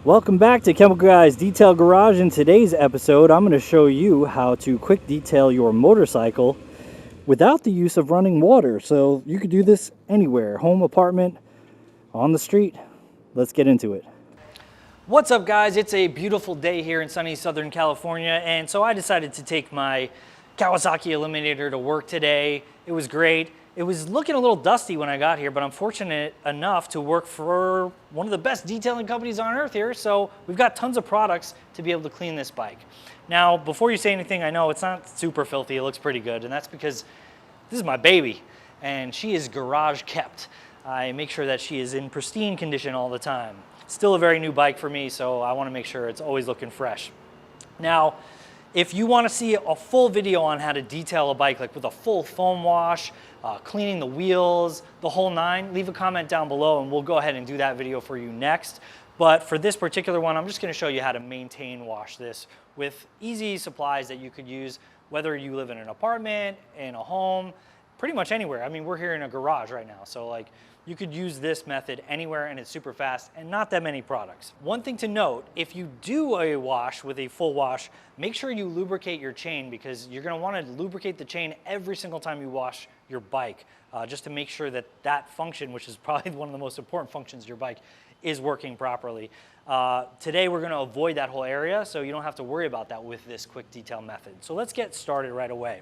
Welcome back to Chemical Guys Detail Garage. In today's episode, I'm going to show you how to quick detail your motorcycle without the use of running water. So you could do this anywhere, home, apartment, on the street. Let's get into it. What's up, guys? It's a beautiful day here in sunny Southern California, and so I decided to take my Kawasaki Eliminator to work today. It was great. It was looking a little dusty when I got here, but I'm fortunate enough to work for one of the best detailing companies on earth here, so we've got tons of products to be able to clean this bike. Now, before you say anything, I know it's not super filthy, it looks pretty good, and that's because this is my baby, and she is garage kept. I make sure that she is in pristine condition all the time. Still a very new bike for me, so I want to make sure it's always looking fresh. Now, if you want to see a full video on how to detail a bike, like with a full foam wash, cleaning the wheels, the whole nine, leave a comment down below and we'll go ahead and do that video for you next. But for this particular one, I'm just going to show you how to maintain wash this with easy supplies that you could use, whether you live in an apartment, in a home, pretty much anywhere. I mean, we're here in a garage right now, so like you could use this method anywhere and it's super fast and not that many products. One thing to note, if you do a wash with a full wash, make sure you lubricate your chain because you're gonna wanna lubricate the chain every single time you wash your bike, just to make sure that that function, which is probably one of the most important functions of your bike, is working properly. Today we're gonna avoid that whole area so you don't have to worry about that with this quick detail method. So let's get started right away.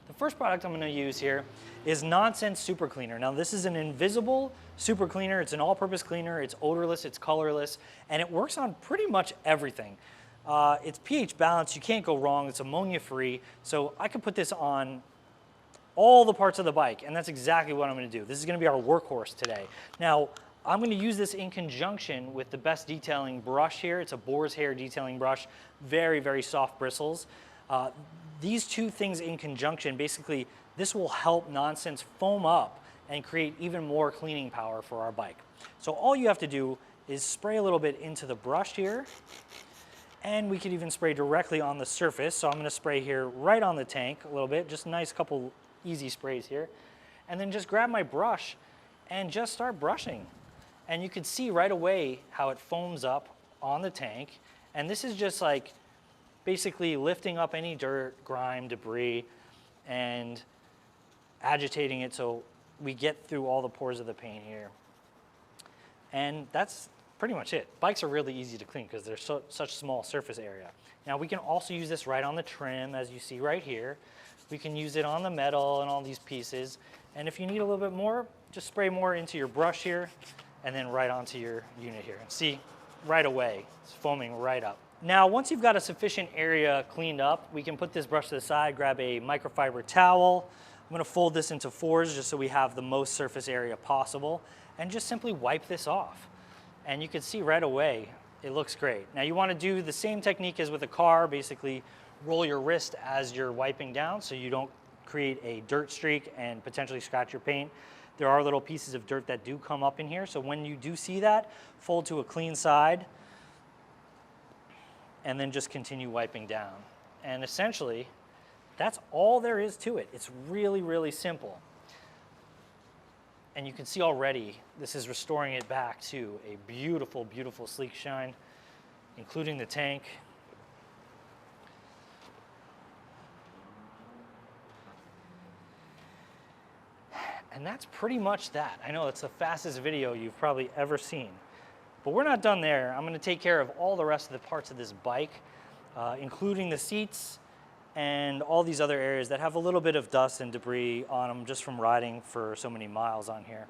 The first product I'm going to use here is Nonsense Super Cleaner. Now this is an invisible super cleaner. It's an all-purpose cleaner. It's odorless, it's colorless, and it works on pretty much everything. It's pH balanced. You can't go wrong. It's ammonia-free. So I could put this on all the parts of the bike, and that's exactly what I'm going to do. This is going to be our workhorse today. Now, I'm going to use this in conjunction with the best detailing brush here. It's a Boar's hair detailing brush. Very, very soft bristles. These two things in conjunction, basically, this will help Nonsense foam up and create even more cleaning power for our bike. So all you have to do is spray a little bit into the brush here, and we could even spray directly on the surface. So I'm going to spray here right on the tank a little bit, just a nice couple easy sprays here. And then just grab my brush and just start brushing. And you can see right away how it foams up on the tank. And this is just like basically lifting up any dirt, grime, debris, and agitating it so we get through all the pores of the paint here. And that's pretty much it. Bikes are really easy to clean because they're such small surface area. Now we can also use this right on the trim, as you see right here. We can use it on the metal and all these pieces. And if you need a little bit more, just spray more into your brush here and then right onto your unit here. And see, right away, it's foaming right up. Now, once you've got a sufficient area cleaned up, we can put this brush to the side, grab a microfiber towel. I'm going to fold this into fours just so we have the most surface area possible, and just simply wipe this off. And you can see right away, it looks great. Now, you want to do the same technique as with a car, basically roll your wrist as you're wiping down so you don't create a dirt streak and potentially scratch your paint. There are little pieces of dirt that do come up in here, so when you do see that, fold to a clean side, and then just continue wiping down. And essentially, that's all there is to it. It's really, really simple. And you can see already, this is restoring it back to a beautiful, beautiful sleek shine, including the tank. And that's pretty much that. I know it's the fastest video you've probably ever seen. But we're not done there. I'm going to take care of all the rest of the parts of this bike, including the seats and all these other areas that have a little bit of dust and debris on them just from riding for so many miles on here.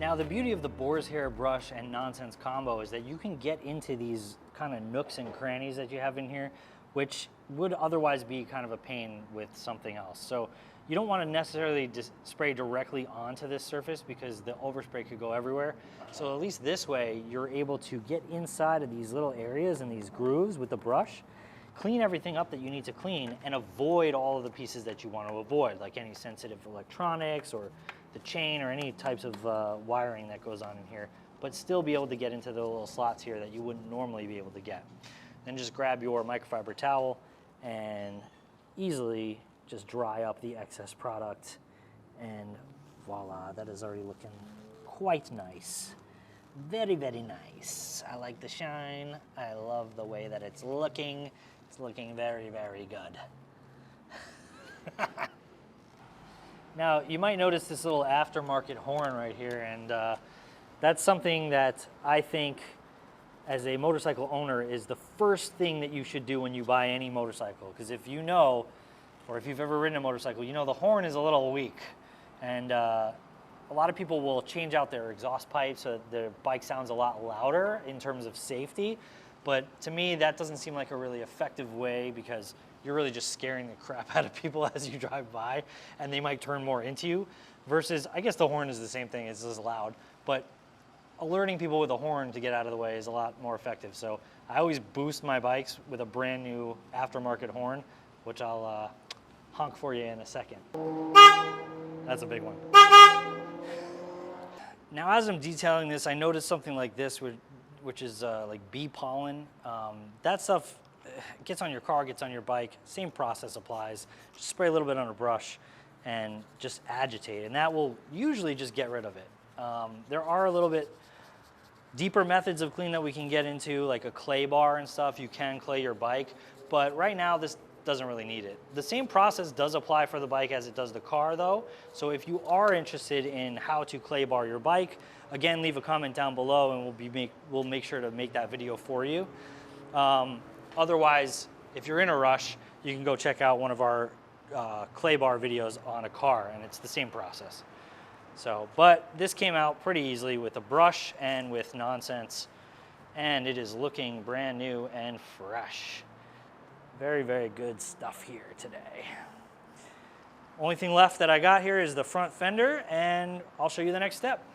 Now the beauty of the Boar's hair brush and nonsense combo is that you can get into these kind of nooks and crannies that you have in here, which would otherwise be kind of a pain with something else. So you don't want to necessarily just spray directly onto this surface because the overspray could go everywhere. So at least this way, you're able to get inside of these little areas and these grooves with the brush, clean everything up that you need to clean, and avoid all of the pieces that you want to avoid, like any sensitive electronics or the chain or any types of wiring that goes on in here, but still be able to get into the little slots here that you wouldn't normally be able to get. Then just grab your microfiber towel and easily just dry up the excess product, and voila, that is already looking quite nice. Very, very nice. I like the shine. I love the way that it's looking. It's looking very, very good. Now, you might notice this little aftermarket horn right here, and that's something that I think as a motorcycle owner is the first thing that you should do when you buy any motorcycle. Because if you know, or if you've ever ridden a motorcycle, you know the horn is a little weak. And a lot of people will change out their exhaust pipes so that their bike sounds a lot louder in terms of safety. But to me, that doesn't seem like a really effective way, because you're really just scaring the crap out of people as you drive by, and they might turn more into you. Versus, I guess the horn is the same thing, it's just loud, but alerting people with a horn to get out of the way is a lot more effective. So I always boost my bikes with a brand new aftermarket horn, which I'll honk for you in a second. That's a big one. Now, as I'm detailing this, I noticed something like this, which is like bee pollen. That stuff gets on your car, gets on your bike, same process applies. Just spray a little bit on a brush and just agitate, and that will usually just get rid of it. There are a little bit deeper methods of clean that we can get into, like a clay bar and stuff. You can clay your bike, but right now this doesn't really need it. The same process does apply for the bike as it does the car though. So if you are interested in how to clay bar your bike, again, leave a comment down below and we'll make sure to make that video for you. Otherwise, if you're in a rush, you can go check out one of our clay bar videos on a car, and it's the same process. So, but this came out pretty easily with a brush and with nonsense, and it is looking brand new and fresh. Very, very good stuff here today. Only thing left that I got here is the front fender, and I'll show you the next step.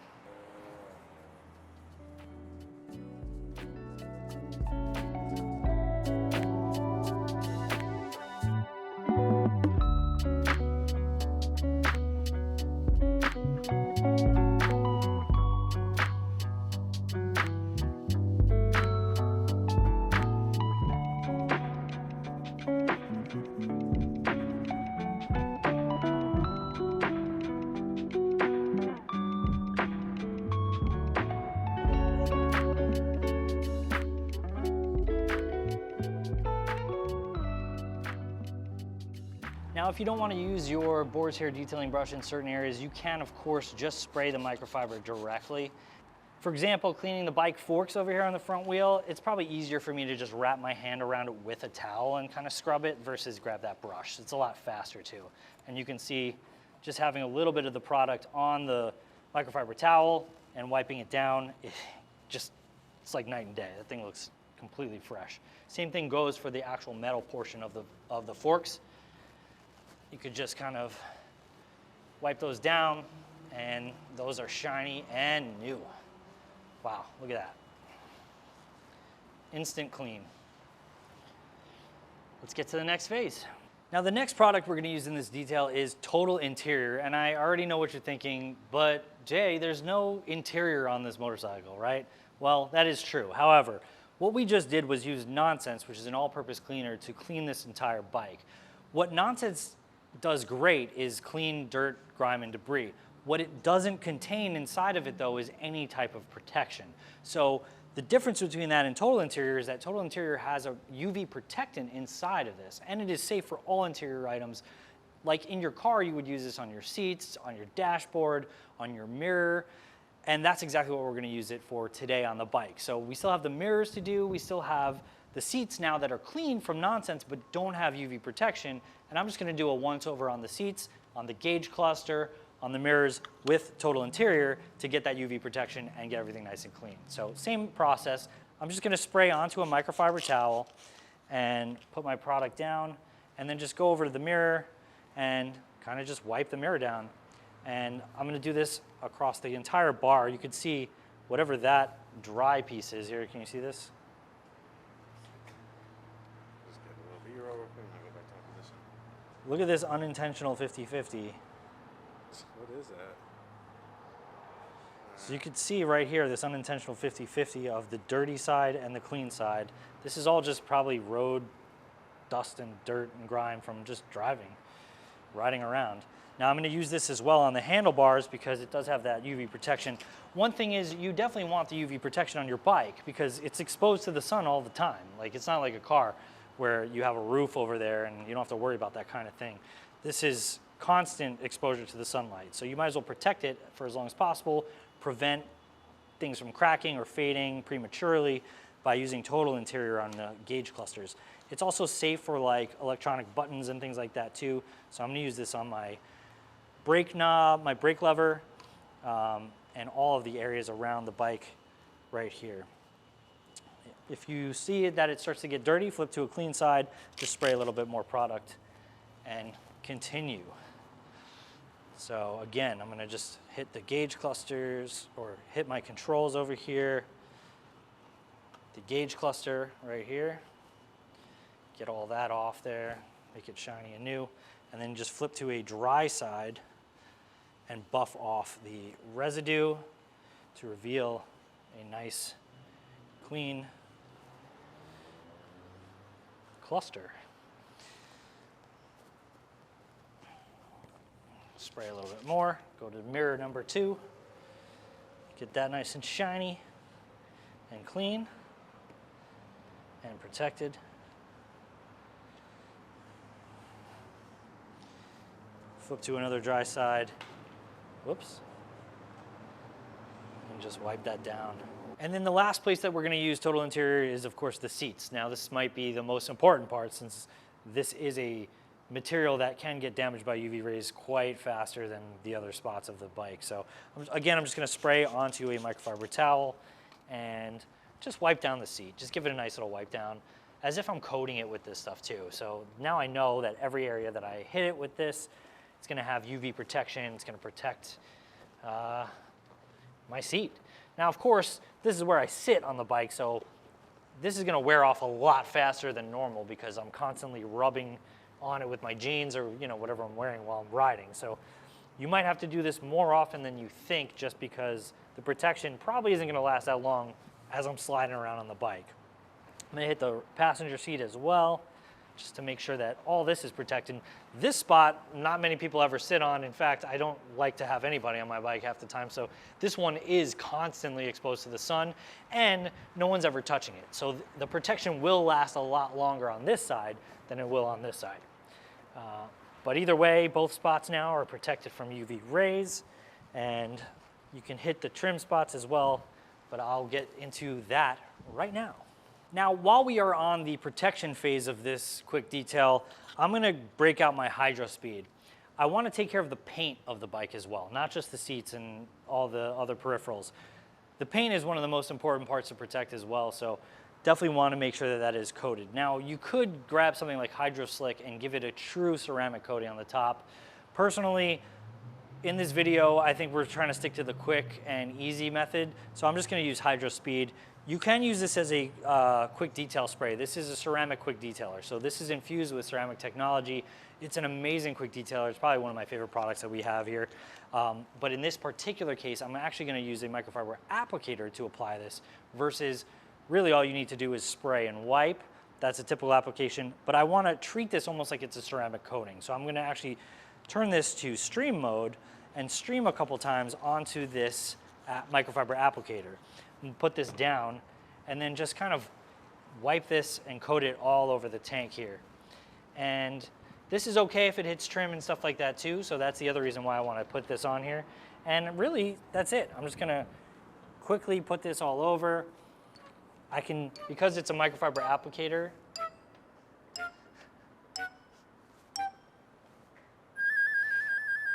Now, if you don't want to use your Boar's hair detailing brush in certain areas, you can, of course, just spray the microfiber directly. For example, cleaning the bike forks over here on the front wheel, it's probably easier for me to just wrap my hand around it with a towel and kind of scrub it versus grab that brush. It's a lot faster too. And you can see just having a little bit of the product on the microfiber towel and wiping it down, it's like night and day. That thing looks completely fresh. Same thing goes for the actual metal portion of the forks. You could just kind of wipe those down, and those are shiny and new. Wow, look at that. Instant clean. Let's get to the next phase. Now, the next product we're going to use in this detail is Total Interior, and I already know what you're thinking, but Jay, there's no interior on this motorcycle, right? Well, that is true. However, what we just did was use Nonsense, which is an all-purpose cleaner, to clean this entire bike. What Nonsense does great is clean dirt, grime, and debris. What it doesn't contain inside of it, though, is any type of protection. So the difference between that and Total Interior is that Total Interior has a UV protectant inside of this, and it is safe for all interior items. Like in your car, you would use this on your seats, on your dashboard, on your mirror, and that's exactly what we're going to use it for today on the bike. So we still have the mirrors to do, we still have the seats now that are clean from Nonsense but don't have UV protection, and I'm just going to do a once over on the seats, on the gauge cluster, on the mirrors with Total Interior to get that UV protection and get everything nice and clean. So same process. I'm just gonna spray onto a microfiber towel and put my product down and then just go over to the mirror and kind of just wipe the mirror down. And I'm gonna do this across the entire bar. You can see whatever that dry piece is here. Can you see this? Just get a little beer over and go back to my position. Look at this unintentional 50-50. What is that? So you can see right here this unintentional 50-50 of the dirty side and the clean side. This is all just probably road dust and dirt and grime from just driving, riding around. Now I'm going to use this as well on the handlebars because it does have that UV protection. One thing is you definitely want the UV protection on your bike because it's exposed to the sun all the time. Like it's not like a car where you have a roof over there and you don't have to worry about that kind of thing. This is constant exposure to the sunlight. So you might as well protect it for as long as possible, prevent things from cracking or fading prematurely by using Total Interior on the gauge clusters. It's also safe for like electronic buttons and things like that too. So I'm going to use this on my brake knob, my brake lever, and all of the areas around the bike right here. If you see that it starts to get dirty, flip to a clean side, just spray a little bit more product and continue. So again, I'm gonna just hit the gauge clusters or hit my controls over here, the gauge cluster right here, get all that off there, make it shiny and new, and then just flip to a dry side and buff off the residue to reveal a nice, clean cluster. Spray a little bit more, go to mirror number 2, get that nice and shiny and clean and protected. Flip to another dry side. Whoops. And just wipe that down. And then the last place that we're going to use Total Interior is, of course, the seats. Now, this might be the most important part since this is a material that can get damaged by UV rays quite faster than the other spots of the bike. So, again, I'm just going to spray onto a microfiber towel and just wipe down the seat. Just give it a nice little wipe down as if I'm coating it with this stuff too. So now I know that every area that I hit it with this, it's going to have UV protection. It's going to protect my seat. Now, of course, this is where I sit on the bike, so this is going to wear off a lot faster than normal because I'm constantly rubbing on it with my jeans or whatever I'm wearing while I'm riding. So you might have to do this more often than you think just because the protection probably isn't going to last that long as I'm sliding around on the bike. I'm going to hit the passenger seat as well, just to make sure that all this is protected. This spot, not many people ever sit on. In fact, I don't like to have anybody on my bike half the time. So this one is constantly exposed to the sun and no one's ever touching it. So the protection will last a lot longer on this side than it will on this side. But either way, both spots now are protected from UV rays and you can hit the trim spots as well, but I'll get into that right now. Now, while we are on the protection phase of this quick detail, I'm gonna break out my HydroSpeed. I wanna take care of the paint of the bike as well, not just the seats and all the other peripherals. The paint is one of the most important parts to protect as well, so definitely wanna make sure that that is coated. Now, you could grab something like HydroSlick and give it a true ceramic coating on the top. Personally, in this video, I think we're trying to stick to the quick and easy method, so I'm just gonna use HydroSpeed. You can use this as a quick detail spray. This is a ceramic quick detailer. So this is infused with ceramic technology. It's an amazing quick detailer. It's probably one of my favorite products that we have here. But in this particular case, I'm actually gonna use a microfiber applicator to apply this versus really all you need to do is spray and wipe. That's a typical application. But I wanna treat this almost like it's a ceramic coating. So I'm gonna actually turn this to stream mode and stream a couple times onto this microfiber applicator. And put this down and then just kind of wipe this and coat it all over the tank here. And this is okay if it hits trim and stuff like that too, so that's the other reason why I want to put this on here. And really, that's it. I'm just gonna quickly put this all over. I can, because it's a microfiber applicator,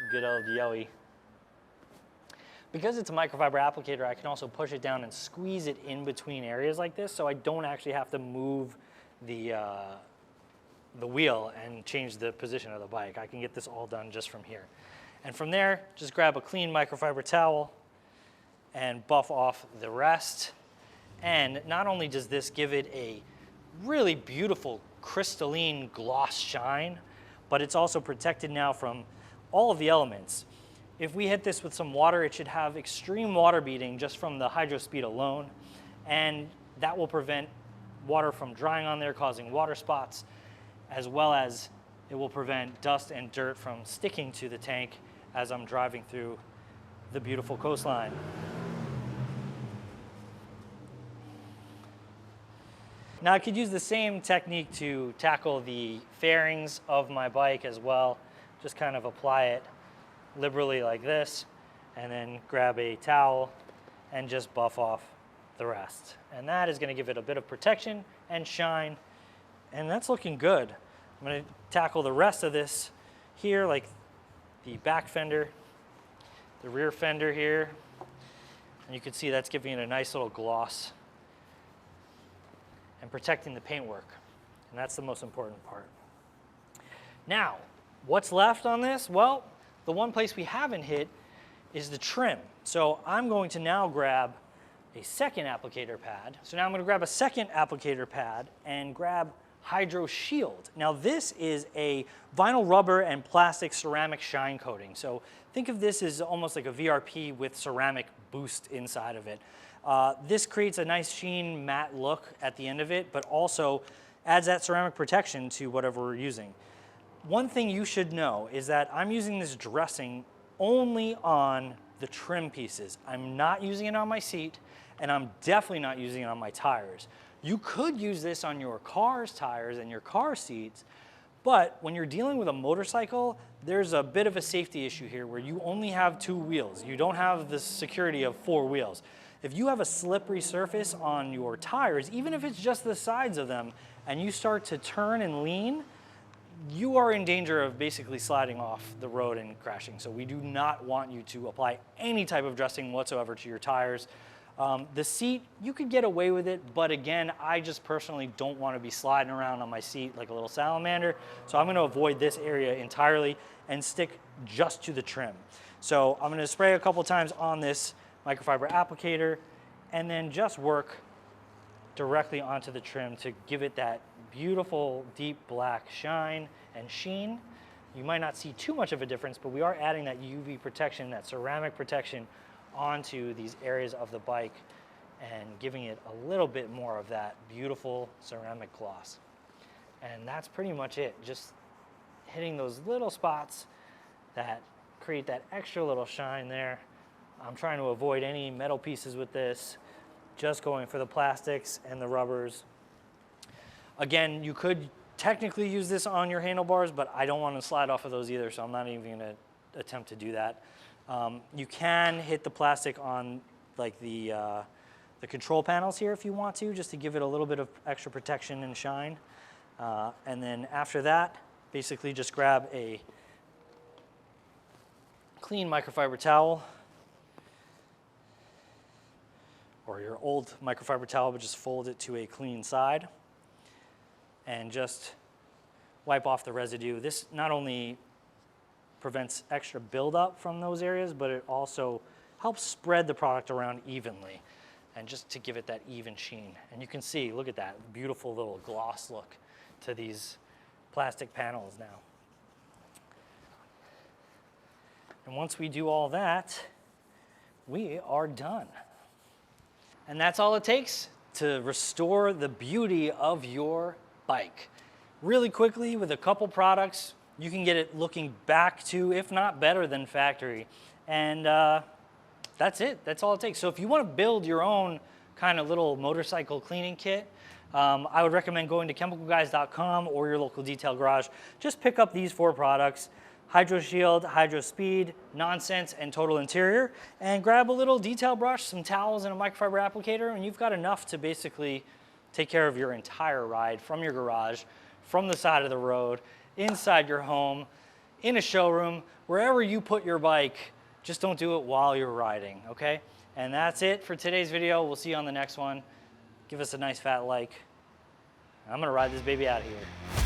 good old Yowie. Because it's a microfiber applicator, I can also push it down and squeeze it in between areas like this, so I don't actually have to move the wheel and change the position of the bike. I can get this all done just from here. And from there, just grab a clean microfiber towel and buff off the rest. And not only does this give it a really beautiful crystalline gloss shine, but it's also protected now from all of the elements. If we hit this with some water, it should have extreme water beading just from the HydroSpeed alone, and that will prevent water from drying on there, causing water spots, as well as it will prevent dust and dirt from sticking to the tank as I'm driving through the beautiful coastline. Now I could use the same technique to tackle the fairings of my bike as well. Just kind of apply it liberally like this, and then grab a towel and just buff off the rest. And that is going to give it a bit of protection and shine, and that's looking good. I'm going to tackle the rest of this here, like the back fender, the rear fender here, and you can see that's giving it a nice little gloss and protecting the paintwork, and that's the most important part. Now, what's left on this? Well, the one place we haven't hit is the trim. So I'm going to now grab a second applicator pad. So now I'm going to grab a second applicator pad and grab HydroShield. Now this is a vinyl rubber and plastic ceramic shine coating. So think of this as almost like a VRP with ceramic boost inside of it. This creates a nice sheen matte look at the end of it, but also adds that ceramic protection to whatever we're using. One thing you should know is that I'm using this dressing only on the trim pieces. I'm not using it on my seat, and I'm definitely not using it on my tires. You could use this on your car's tires and your car seats, but when you're dealing with a motorcycle, there's a bit of a safety issue here where you only have 2 wheels. You don't have the security of 4 wheels. If you have a slippery surface on your tires, even if it's just the sides of them, and you start to turn and lean, you are in danger of basically sliding off the road and crashing. So we do not want you to apply any type of dressing whatsoever to your tires. The seat, you could get away with it, but again, I just personally don't want to be sliding around on my seat like a little salamander. So I'm going to avoid this area entirely and stick just to the trim. So I'm going to spray a couple times on this microfiber applicator and then just work directly onto the trim to give it that beautiful deep black shine and sheen. You might not see too much of a difference, but we are adding that UV protection, that ceramic protection onto these areas of the bike and giving it a little bit more of that beautiful ceramic gloss. And that's pretty much it. Just hitting those little spots that create that extra little shine there. I'm trying to avoid any metal pieces with this, just going for the plastics and the rubbers. Again, you could technically use this on your handlebars, but I don't want to slide off of those either, so I'm not even going to attempt to do that. You can hit the plastic on like the control panels here if you want to, just to give it a little bit of extra protection and shine. And then after that, basically just grab a clean microfiber towel, or your old microfiber towel, but just fold it to a clean side and just wipe off the residue. This not only prevents extra buildup from those areas, but it also helps spread the product around evenly and just to give it that even sheen. And you can see, look at that beautiful little gloss look to these plastic panels now. And once we do all that, we are done. And that's all it takes to restore the beauty of your bike. Really quickly, with a couple products, you can get it looking back to, if not better than factory. And that's it. That's all it takes. So if you want to build your own kind of little motorcycle cleaning kit, I would recommend going to chemicalguys.com or your local detail garage. Just pick up these 4 products: HydroShield, HydroSpeed, Nonsense, and Total Interior, and grab a little detail brush, some towels, and a microfiber applicator, and you've got enough to basically take care of your entire ride from your garage, from the side of the road, inside your home, in a showroom, wherever you put your bike. Just don't do it while you're riding, okay? And that's it for today's video. We'll see you on the next one. Give us a nice fat like. I'm gonna ride this baby out of here.